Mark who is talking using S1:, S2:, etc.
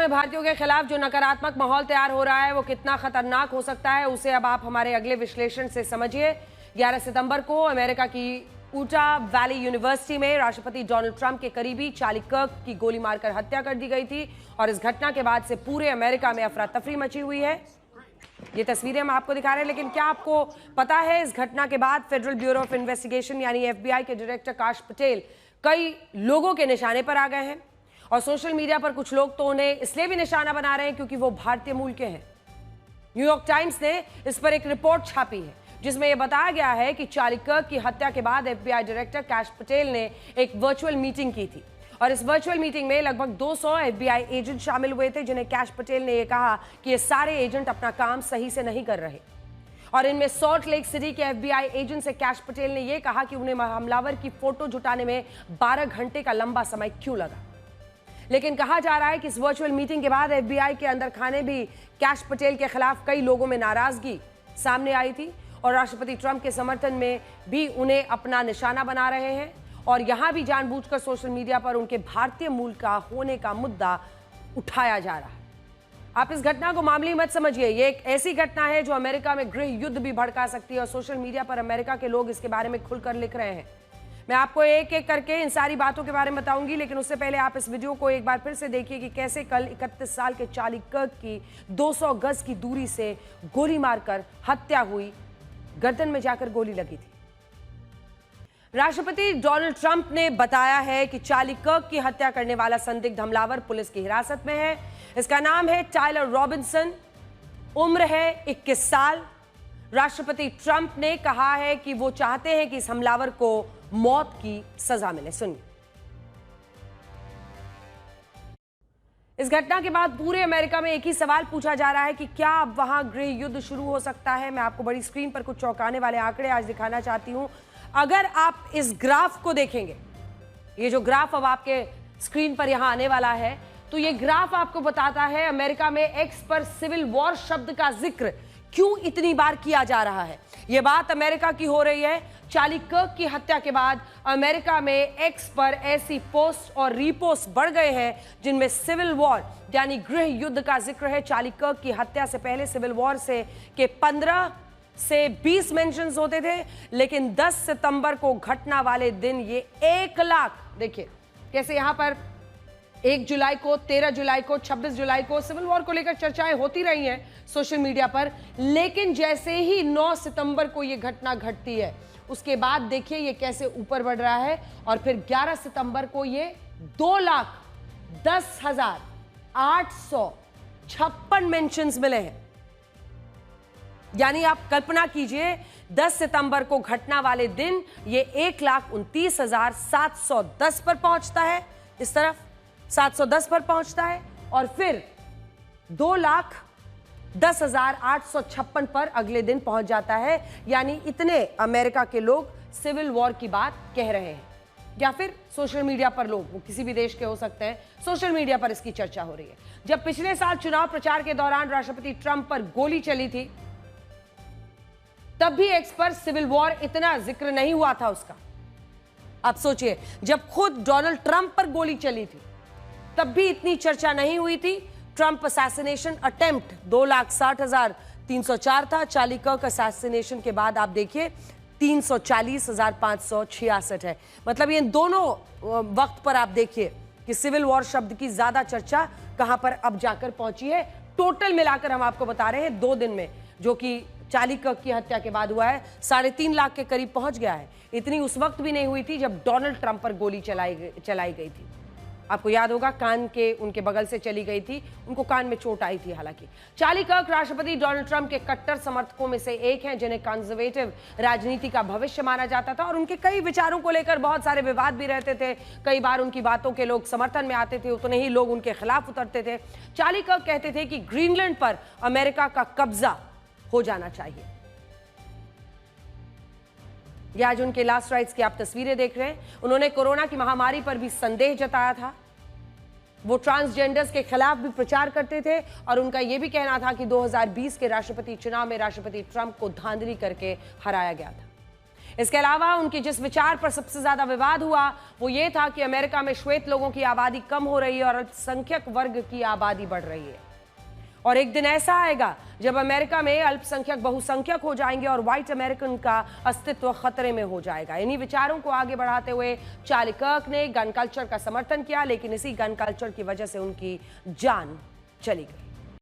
S1: में भारतीयों के खिलाफ जो नकारात्मक माहौल तैयार हो रहा है वो कितना खतरनाक हो सकता है, उसे अब आप हमारे अगले विश्लेषण से समझिए। 11 सितंबर को अमेरिका की ऊटा वैली यूनिवर्सिटी में राष्ट्रपति डोनाल्ड ट्रंप के करीबी चार्ली कर्क की गोली मारकर हत्या कर दी गई थी और इस घटना के बाद से पूरे अमेरिका में अफरा तफरी मची हुई है। ये तस्वीरें हम आपको दिखा रहे हैं, लेकिन क्या आपको पता है इस घटना के बाद फेडरल ब्यूरो ऑफ इन्वेस्टिगेशन यानी FBI के डायरेक्टर काश पटेल कई लोगों के निशाने पर आ गए हैं और सोशल मीडिया पर कुछ लोग तो उन्हें इसलिए भी निशाना बना रहे हैं क्योंकि वो भारतीय मूल के हैं। न्यूयॉर्क टाइम्स ने इस पर एक रिपोर्ट छापी है जिसमें यह बताया गया है कि चार्ली कर्क की हत्या के बाद FBI डायरेक्टर काश पटेल ने एक वर्चुअल मीटिंग की थी और इस वर्चुअल मीटिंग में लगभग 200 FBI एजेंट शामिल हुए थे, जिन्हें काश पटेल ने यह कहा कि ये सारे एजेंट अपना काम सही से नहीं कर रहे और इनमें सॉल्ट लेक सिटी के FBI एजेंट से काश पटेल ने यह कहा कि उन्हें हमलावर की फोटो जुटाने में 12 घंटे का लंबा समय क्यों लगा। लेकिन कहा जा रहा है कि इस वर्चुअल मीटिंग के बाद FBI के अंदर खाने भी काश पटेल के खिलाफ कई लोगों में नाराजगी सामने आई थी और राष्ट्रपति ट्रंप के समर्थन में भी उन्हें अपना निशाना बना रहे हैं और यहां भी जानबूझकर सोशल मीडिया पर उनके भारतीय मूल का होने का मुद्दा उठाया जा रहा है। आप इस घटना को मामूली मत समझिए, ये एक ऐसी घटना है जो अमेरिका में गृह युद्ध भी भड़का सकती है और सोशल मीडिया पर अमेरिका के लोग इसके बारे में खुलकर लिख रहे हैं। मैं आपको एक एक करके इन सारी बातों के बारे में बताऊंगी, लेकिन उससे पहले आप इस वीडियो को एक बार फिर से देखिए कि कैसे कल 31 साल के चार्ली कर्क की 200 गज की दूरी से गोली मारकर हत्या हुई, गर्दन में जाकर गोली लगी थी। राष्ट्रपति डोनाल्ड ट्रंप ने बताया है कि चार्ली कर्क की हत्या करने वाला संदिग्ध हमलावर पुलिस की हिरासत में है। इसका नाम है टायलर रॉबिन्सन, उम्र है 21 साल। राष्ट्रपति ट्रंप ने कहा है कि वो चाहते हैं कि इस हमलावर को मौत की सजा मिले। सुनिए। इस घटना के बाद पूरे अमेरिका में एक ही सवाल पूछा जा रहा है कि क्या अब वहां गृह युद्ध शुरू हो सकता है। मैं आपको बड़ी स्क्रीन पर कुछ चौंकाने वाले आंकड़े आज दिखाना चाहती हूं। अगर आप इस ग्राफ को देखेंगे, ये जो ग्राफ अब आपके स्क्रीन पर यहां आने वाला है, तो ये ग्राफ आपको बताता है अमेरिका में एक्स पर सिविल वॉर शब्द का जिक्र क्यों इतनी बार किया जा रहा है। यह बात अमेरिका की हो रही है। चार्ली कर्क की हत्या के बाद अमेरिका में एक्स पर ऐसी पोस्ट और रीपोस्ट बढ़ गए हैं जिनमें सिविल वॉर यानी गृह युद्ध का जिक्र है। चार्ली कर्क की हत्या से पहले सिविल वॉर से के 15 से 20 मेंशंस होते थे, लेकिन 10 सितंबर को घटना वाले दिन ये 1 लाख, देखिए कैसे यहां पर 1 जुलाई को, 13 जुलाई को, 26 जुलाई को सिविल वॉर को लेकर चर्चाएं होती रही हैं सोशल मीडिया पर, लेकिन जैसे ही 9 सितंबर को यह घटना घटती है उसके बाद देखिए ये कैसे ऊपर बढ़ रहा है और फिर 11 सितंबर को ये 2,10,856 मेंशंस मिले हैं। यानी आप कल्पना कीजिए 10 सितंबर को घटना वाले दिन ये 1,29,710 पर पहुंचता है, इस तरफ 710 पर पहुंचता है और फिर 2,10,856 पर अगले दिन पहुंच जाता है। यानी इतने अमेरिका के लोग सिविल वॉर की बात कह रहे हैं, या फिर सोशल मीडिया पर लोग, वो किसी भी देश के हो सकते हैं, सोशल मीडिया पर इसकी चर्चा हो रही है। जब पिछले साल चुनाव प्रचार के दौरान राष्ट्रपति ट्रंप पर गोली चली थी तब भी एक्स पर सिविल वॉर इतना जिक्र नहीं हुआ था उसका। आप सोचिए, जब खुद डोनाल्ड ट्रंप पर गोली चली थी तब भी इतनी चर्चा नहीं हुई थी। ट्रंप असैसिनेशन अटेम्प्ट 2,60,304 था। चार्ली कर्क असैसिनेशन के बाद आप देखिए 340,566 है। मतलब ये दोनों वक्त पर आप देखिए कि सिविल वॉर शब्द की ज्यादा चर्चा कहां पर अब जाकर पहुंची है। टोटल मिलाकर हम आपको बता रहे हैं 2 दिन में, जो कि चार्ली कर्क की हत्या के बाद हुआ है, 3.5 लाख के करीब पहुंच गया है। इतनी उस वक्त भी नहीं हुई थी जब डोनाल्ड ट्रंप पर गोली चलाई गई थी। आपको याद होगा कान के उनके बगल से चली गई थी, उनको कान में चोट आई थी। हालांकि चार्ली कर्क राष्ट्रपति डोनाल्ड ट्रंप के कट्टर समर्थकों में से एक हैं, जिन्हें कंजर्वेटिव राजनीति का भविष्य माना जाता था और उनके कई विचारों को लेकर बहुत सारे विवाद भी रहते थे। कई बार उनकी बातों के लोग समर्थन में आते थे, उतने ही लोग उनके खिलाफ उतरते थे। चार्ली कर्क कहते थे कि ग्रीनलैंड पर अमेरिका का कब्जा हो जाना चाहिए। ये आज उनके लास्ट राइट्स की आप तस्वीरें देख रहे हैं। उन्होंने कोरोना की महामारी पर भी संदेह जताया था। वो ट्रांसजेंडर्स के खिलाफ भी प्रचार करते थे और उनका यह भी कहना था कि 2020 के राष्ट्रपति चुनाव में राष्ट्रपति ट्रंप को धांधली करके हराया गया था। इसके अलावा उनके जिस विचार पर सबसे ज्यादा विवाद हुआ वो ये था कि अमेरिका में श्वेत लोगों की आबादी कम हो रही है और अल्पसंख्यक वर्ग की आबादी बढ़ रही है। और एक दिन ऐसा आएगा जब अमेरिका में अल्पसंख्यक बहुसंख्यक हो जाएंगे और व्हाइट अमेरिकन का अस्तित्व खतरे में हो जाएगा। इन्हीं विचारों को आगे बढ़ाते हुए चार्ली कर्क ने गन कल्चर का समर्थन किया, लेकिन इसी गन कल्चर की वजह से उनकी जान चली गई।